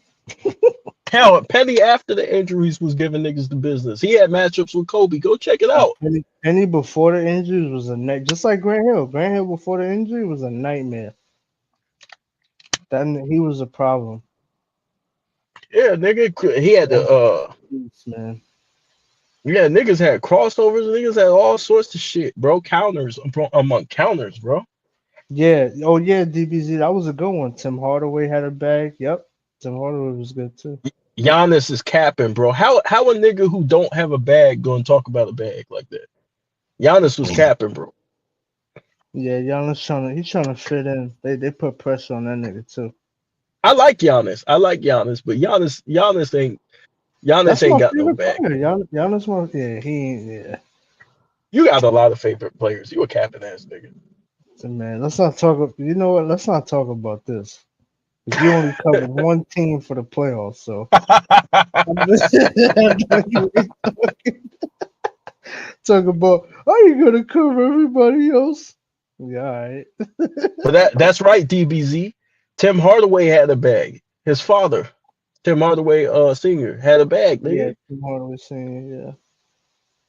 Hell, Penny after the injuries was giving niggas the business. He had matchups with Kobe. Go check it out. Penny before the injuries was a night, just like Grant Hill. Grant Hill before the injury was a nightmare. He was a problem. Yeah, nigga, he had the man. Yeah, niggas had crossovers. Niggas had all sorts of shit, bro. Counters among counters, bro. Yeah. Oh yeah, DBZ. That was a good one. Tim Hardaway had a bag. Yep. Tim Hardaway was good too. Giannis is capping, bro. How a nigga who don't have a bag gonna talk about a bag like that? Giannis was capping, bro. Yeah, Giannis trying to fit in. They put pressure on that nigga too. I like Giannis, but Giannis ain't got no bag. Giannis, he ain't. Yeah. You got a lot of favorite players. You a capping ass nigga. So, man, let's not talk. You know what? Let's not talk about this. You only covered one team for the playoffs, so. Talk about, are you gonna cover everybody else? Yeah, all right. But that's right, DBZ. Tim Hardaway had a bag. His father, Tim Hardaway Sr., had a bag, nigga. Yeah, Tim Hardaway Sr.,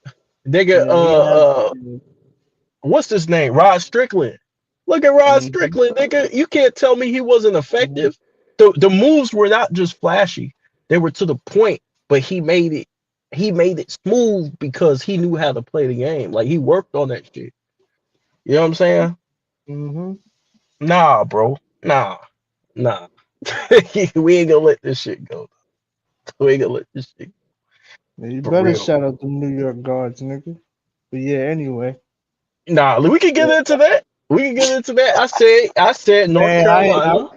yeah. Nigga, what's his name? Rod Strickland. Look at Rod Strickland, nigga. You can't tell me he wasn't effective. The moves were not just flashy; they were to the point. But he made it smooth because he knew how to play the game. Like he worked on that shit. You know what I'm saying? Mm-hmm. Nah, bro. Nah. We ain't gonna let this shit go. We ain't gonna let this shit go. You better shout out the New York Guards, nigga. But yeah, anyway. Nah, we can get into that. I said North Carolina.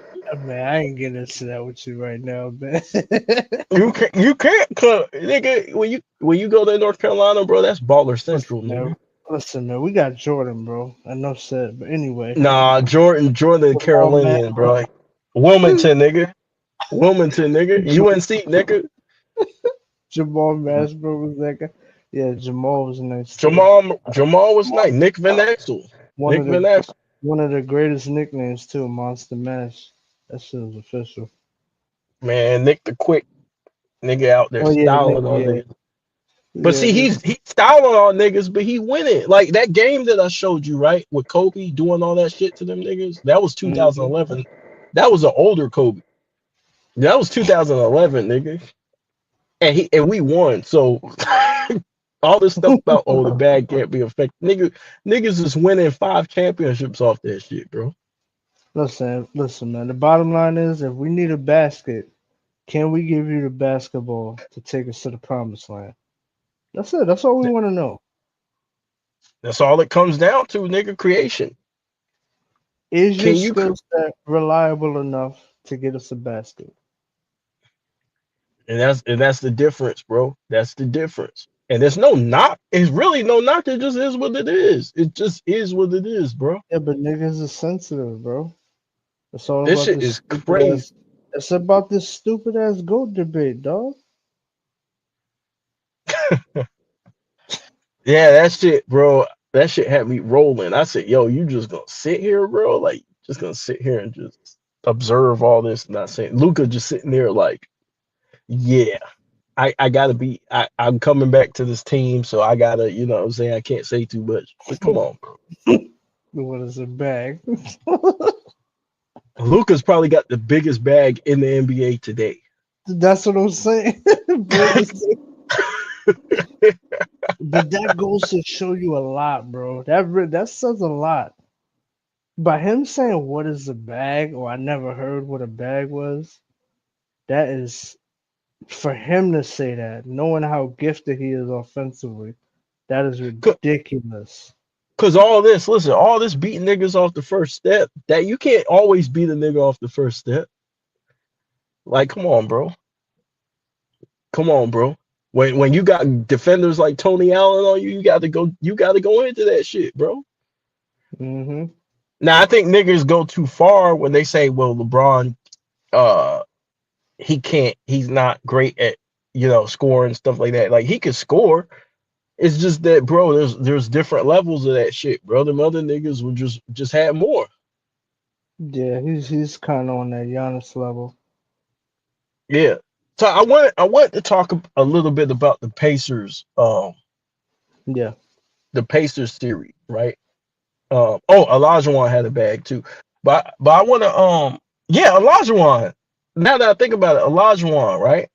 I ain't getting into that with you right now, man. you can't nigga, when you go to North Carolina, bro, that's baller central, nigga. Listen, man, we got Jordan, bro. Enough said. But anyway. Nah, Jordan Carolinian, bro. Wilmington, nigga. UNC, nigga. Jamal Mashburn was that guy. Yeah, Jamal was nice. Jamal was nice. Nick Van Exel. One of the greatest nicknames too, Monster Mash. That shit was official. Man, Nick the Quick nigga out there styling on niggas. But Yeah, see, he's styling on niggas, but he winning. Like that game that I showed you, right? With Kobe doing all that shit to them niggas. That was mhm. 2011. That was an older Kobe. That was 2011, nigga. And we won. So all this stuff about the bag can't be affected. Niggas is winning 5 championships off that shit, bro. Listen, man. The bottom line is, if we need a basket, can we give you the basketball to take us to the promised land? That's it. That's all we want to know. That's all it comes down to, nigga. Creation. Is your Can you? skill set reliable enough to get us a basket? And that's the difference, bro. That's the difference. And there's no knock. It's really no knock. It just is what it is. It just is what it is, bro. Yeah, but niggas is sensitive, bro. It's all This about shit this is stupid crazy. ass. It's about this stupid ass GOAT debate, dog. Yeah, that shit, bro. That shit had me rolling. I said, yo, you just gonna sit here, bro? Like, just gonna sit here and just observe all this, not saying Luca just sitting there like, yeah, I gotta be I'm coming back to this team, so I gotta, you know what I'm saying? I can't say too much. But come on, bro. What is a bag? Luca's probably got the biggest bag in the NBA today. That's what I'm saying. But that goes to show you a lot, bro. That says a lot. By him saying what is a bag, or I never heard what a bag was, that is for him to say that, knowing how gifted he is offensively, that is ridiculous. Cause all this, listen, all this beating niggas off the first step, that you can't always beat a nigga off the first step. Like, come on, bro. Come on, bro. When you got defenders like Tony Allen on you, you got to go into that shit, bro. Mm-hmm. Now I think niggas go too far when they say, well, LeBron, he's not great at, you know, scoring stuff like that. Like he could score. It's just that, bro, there's different levels of that shit, bro. Them other niggas would just have more. Yeah, he's kind of on that Giannis level. Yeah. So I want to talk a little bit about the Pacers, Yeah. the Pacers series, right? Olajuwon had a bag too, but I want to yeah, Olajuwon. Now that I think about it, Olajuwon, right,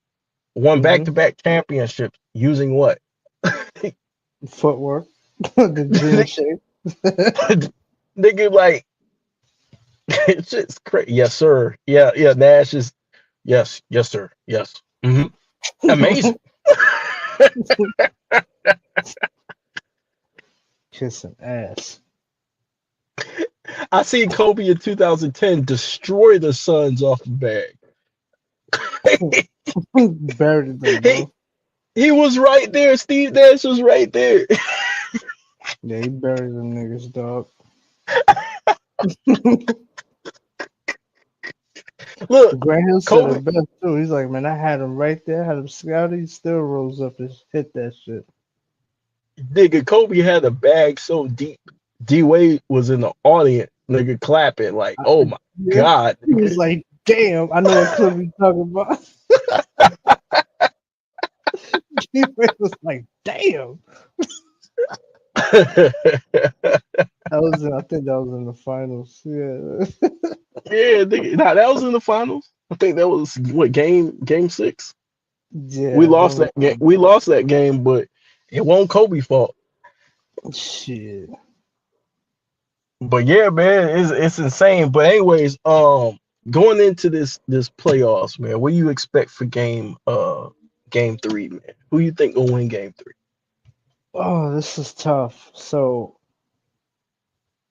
won back-to-back championships using what? Footwork, the dream shape. Nigga, like it's just crazy. Yes, sir. Yeah. Nash is yes, sir. Yes. Amazing. Kissing ass. I seen Kobe in 2010 destroy the Suns off the bag. Buried them, bro. He was right there. Steve Nash was right there. Yeah, he buried them niggas, dog. Look, Grant Hill said Kobe, it best too. He's like, man, I had him right there, had him scouted. He still rose up and hit that shit. nigga, Kobe had a bag so deep. D Wade was in the audience, nigga, clapping like, "Oh my god!" He was like, "Damn, I know what clip you talking about." D Wade was like, "Damn." I think that was in the finals. Yeah. Yeah, nigga, nah, that was in the finals. I think that was what game 6. Yeah. We lost that game. We lost that game, but it wasn't Kobe's fault. Shit. But yeah, man, it's insane. But anyways, going into this playoffs, man, what do you expect for game 3, man? Who you think will win game 3? Oh, this is tough. So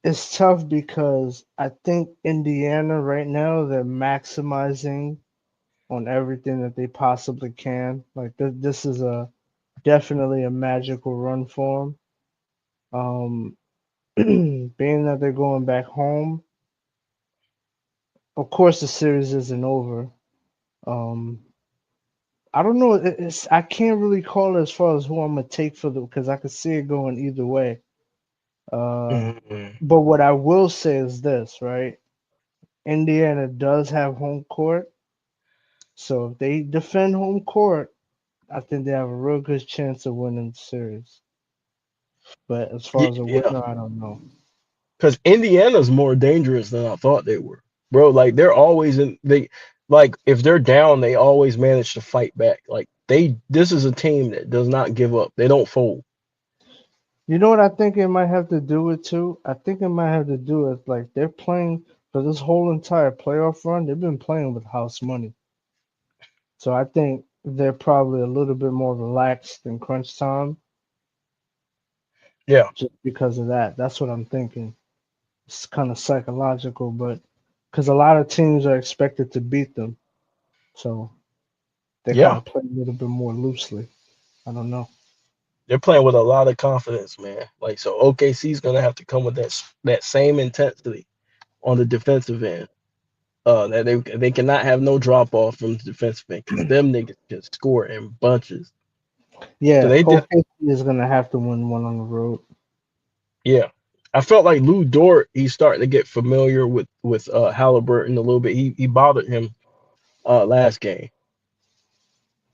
it's tough because I think Indiana right now, they're maximizing on everything that they possibly can. Like this is definitely a magical run for them. Being that they're going back home, of course the series isn't over. I don't know. I can't really call it as far as who I'm gonna take for the, because I could see it going either way. But what I will say is this, right? Indiana does have home court, so if they defend home court, I think they have a real good chance of winning the series. But as far as a Yeah, winner, I don't know. because Indiana's more dangerous than I thought they were, bro. Like they're always like if they're down, they always manage to fight back. Like this is a team that does not give up. They don't fold. You know what I think it might have to do with too? I think it might have to do with like they're playing for this whole entire playoff run. They've been playing with house money, so I think they're probably a little bit more relaxed in crunch time Yeah, just because of that. That's what I'm thinking. It's kind of psychological, but because a lot of teams are expected to beat them, so they kind yeah, of play a little bit more loosely. I don't know. they're playing with a lot of confidence, man. Like so, OKC's gonna have to come with that same intensity on the defensive end. That they cannot have no drop off from the defensive end because them niggas can score in bunches. So Yeah, they did, OKC is gonna have to win one on the road. yeah. I felt like Lou Dort, he's starting to get familiar with Halliburton a little bit. He bothered him last game.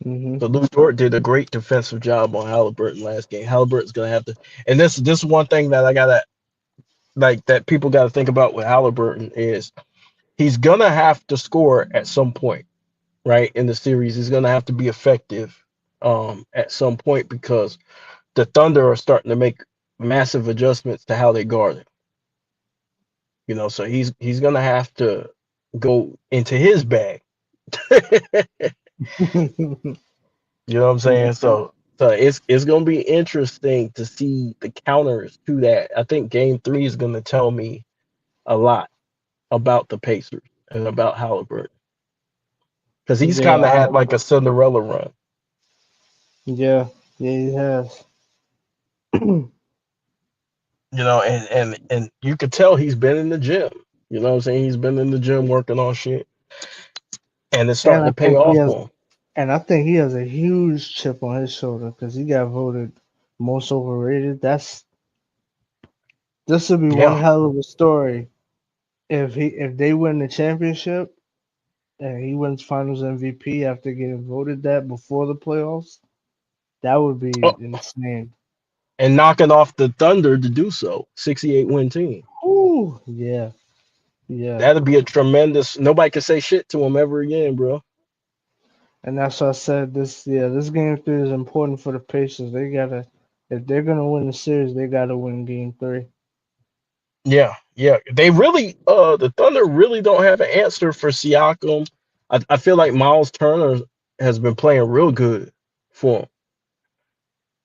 Hmm. So Lou Dort did a great defensive job on Halliburton last game. Halliburton's gonna have to, and this one thing that I gotta like that people gotta think about with Halliburton is he's gonna have to score at some point, right? In the series, he's gonna have to be effective at some point because the Thunder are starting to make massive adjustments to how they guard him. You know, so he's gonna have to go into his bag. You know what I'm saying? So it's gonna be interesting to see the counters to that. I think game 3 is gonna tell me a lot about the Pacers and about Halliburton. Because he's Yeah, kind of had like a Cinderella run. yeah, he has. You know, and you could tell he's been in the gym. You know what I'm saying? He's been in the gym working on shit. And it's And starting I to pay think he off has, for him. and I think he has a huge chip on his shoulder because he got voted most overrated. This would be one Yeah. hell of a story if they win the championship and he wins Finals MVP after getting voted that before the playoffs. That would be Oh, insane. and knocking off the Thunder to do so. 68 win team. Ooh, yeah, yeah. That'd be a tremendous. Nobody can say shit to him ever again, bro. And that's why I said this. Yeah, this game 3 is important for the Pacers. They gotta, if they're gonna win the series, they gotta win game 3. Yeah, yeah. They really, the Thunder really don't have an answer for Siakam. I feel like Miles Turner has been playing real good for him.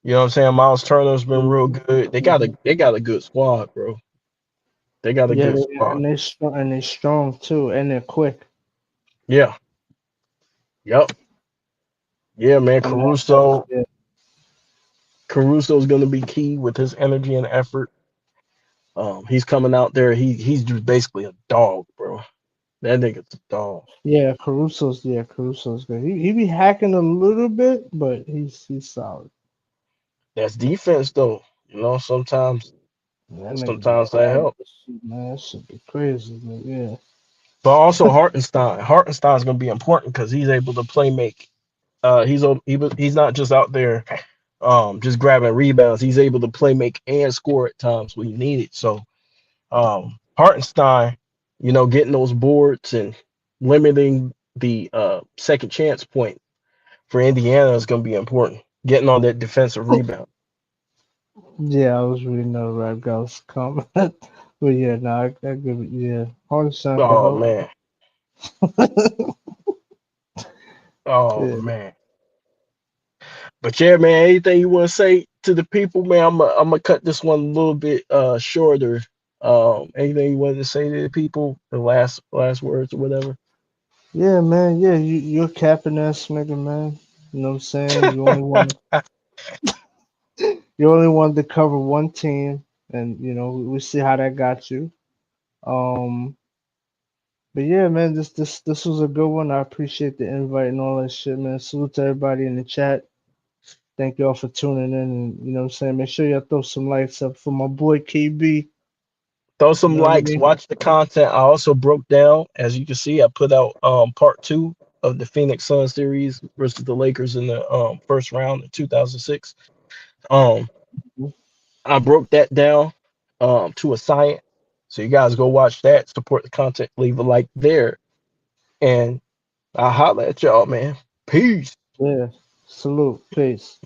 You know what I'm saying? Miles Turner's been real good. They got a good squad, bro. They got a Yeah, good squad. they're strong too, and they're quick. Yeah. Yep. Yeah, man. And that's yeah, Caruso's gonna be key with his energy and effort. He's coming out there. He's just basically a dog, bro. That nigga's a dog. Caruso's good. He be hacking a little bit, but he's solid. That's defense though. You know, That nigga be sometimes that hacking helps. this shit, man. That should be crazy, but yeah. But also Hartenstein. Hartenstein's gonna be important because he's able to play make. He's not just out there just grabbing rebounds. He's able to play make and score at times when you need it. So Hartenstein, you know, getting those boards and limiting the second chance point for Indiana is gonna be important. Getting on that defensive rebound. Yeah, I was reading the Rap Gals comment. But yeah, no, I give it, yeah. Hardenstein can Oh help. man. Oh Yeah. man. But yeah, man, anything you want to say to the people, man? I'm gonna cut this one a little bit shorter. Anything you wanted to say to the people? The last words or whatever. Yeah, man. Yeah, you're capping ass nigga, man. You know what I'm saying? You only wanted to cover one team, and you know we see how that got you. Um, but yeah, man, this was a good one. I appreciate the invite and all that shit, man. Salute to everybody in the chat. Thank y'all for tuning in, and you know what I'm saying. Make sure y'all throw some lights up for my boy KB. Throw You some know what I likes. mean? Watch the content. I also broke down, as you can see, I put out part 2 of the Phoenix Suns series versus the Lakers in the first round in 2006. I broke that down to a science. So you guys go watch that, support the content, leave a like there, and I'll holler at y'all, man. Peace. Yeah. Salute. Peace.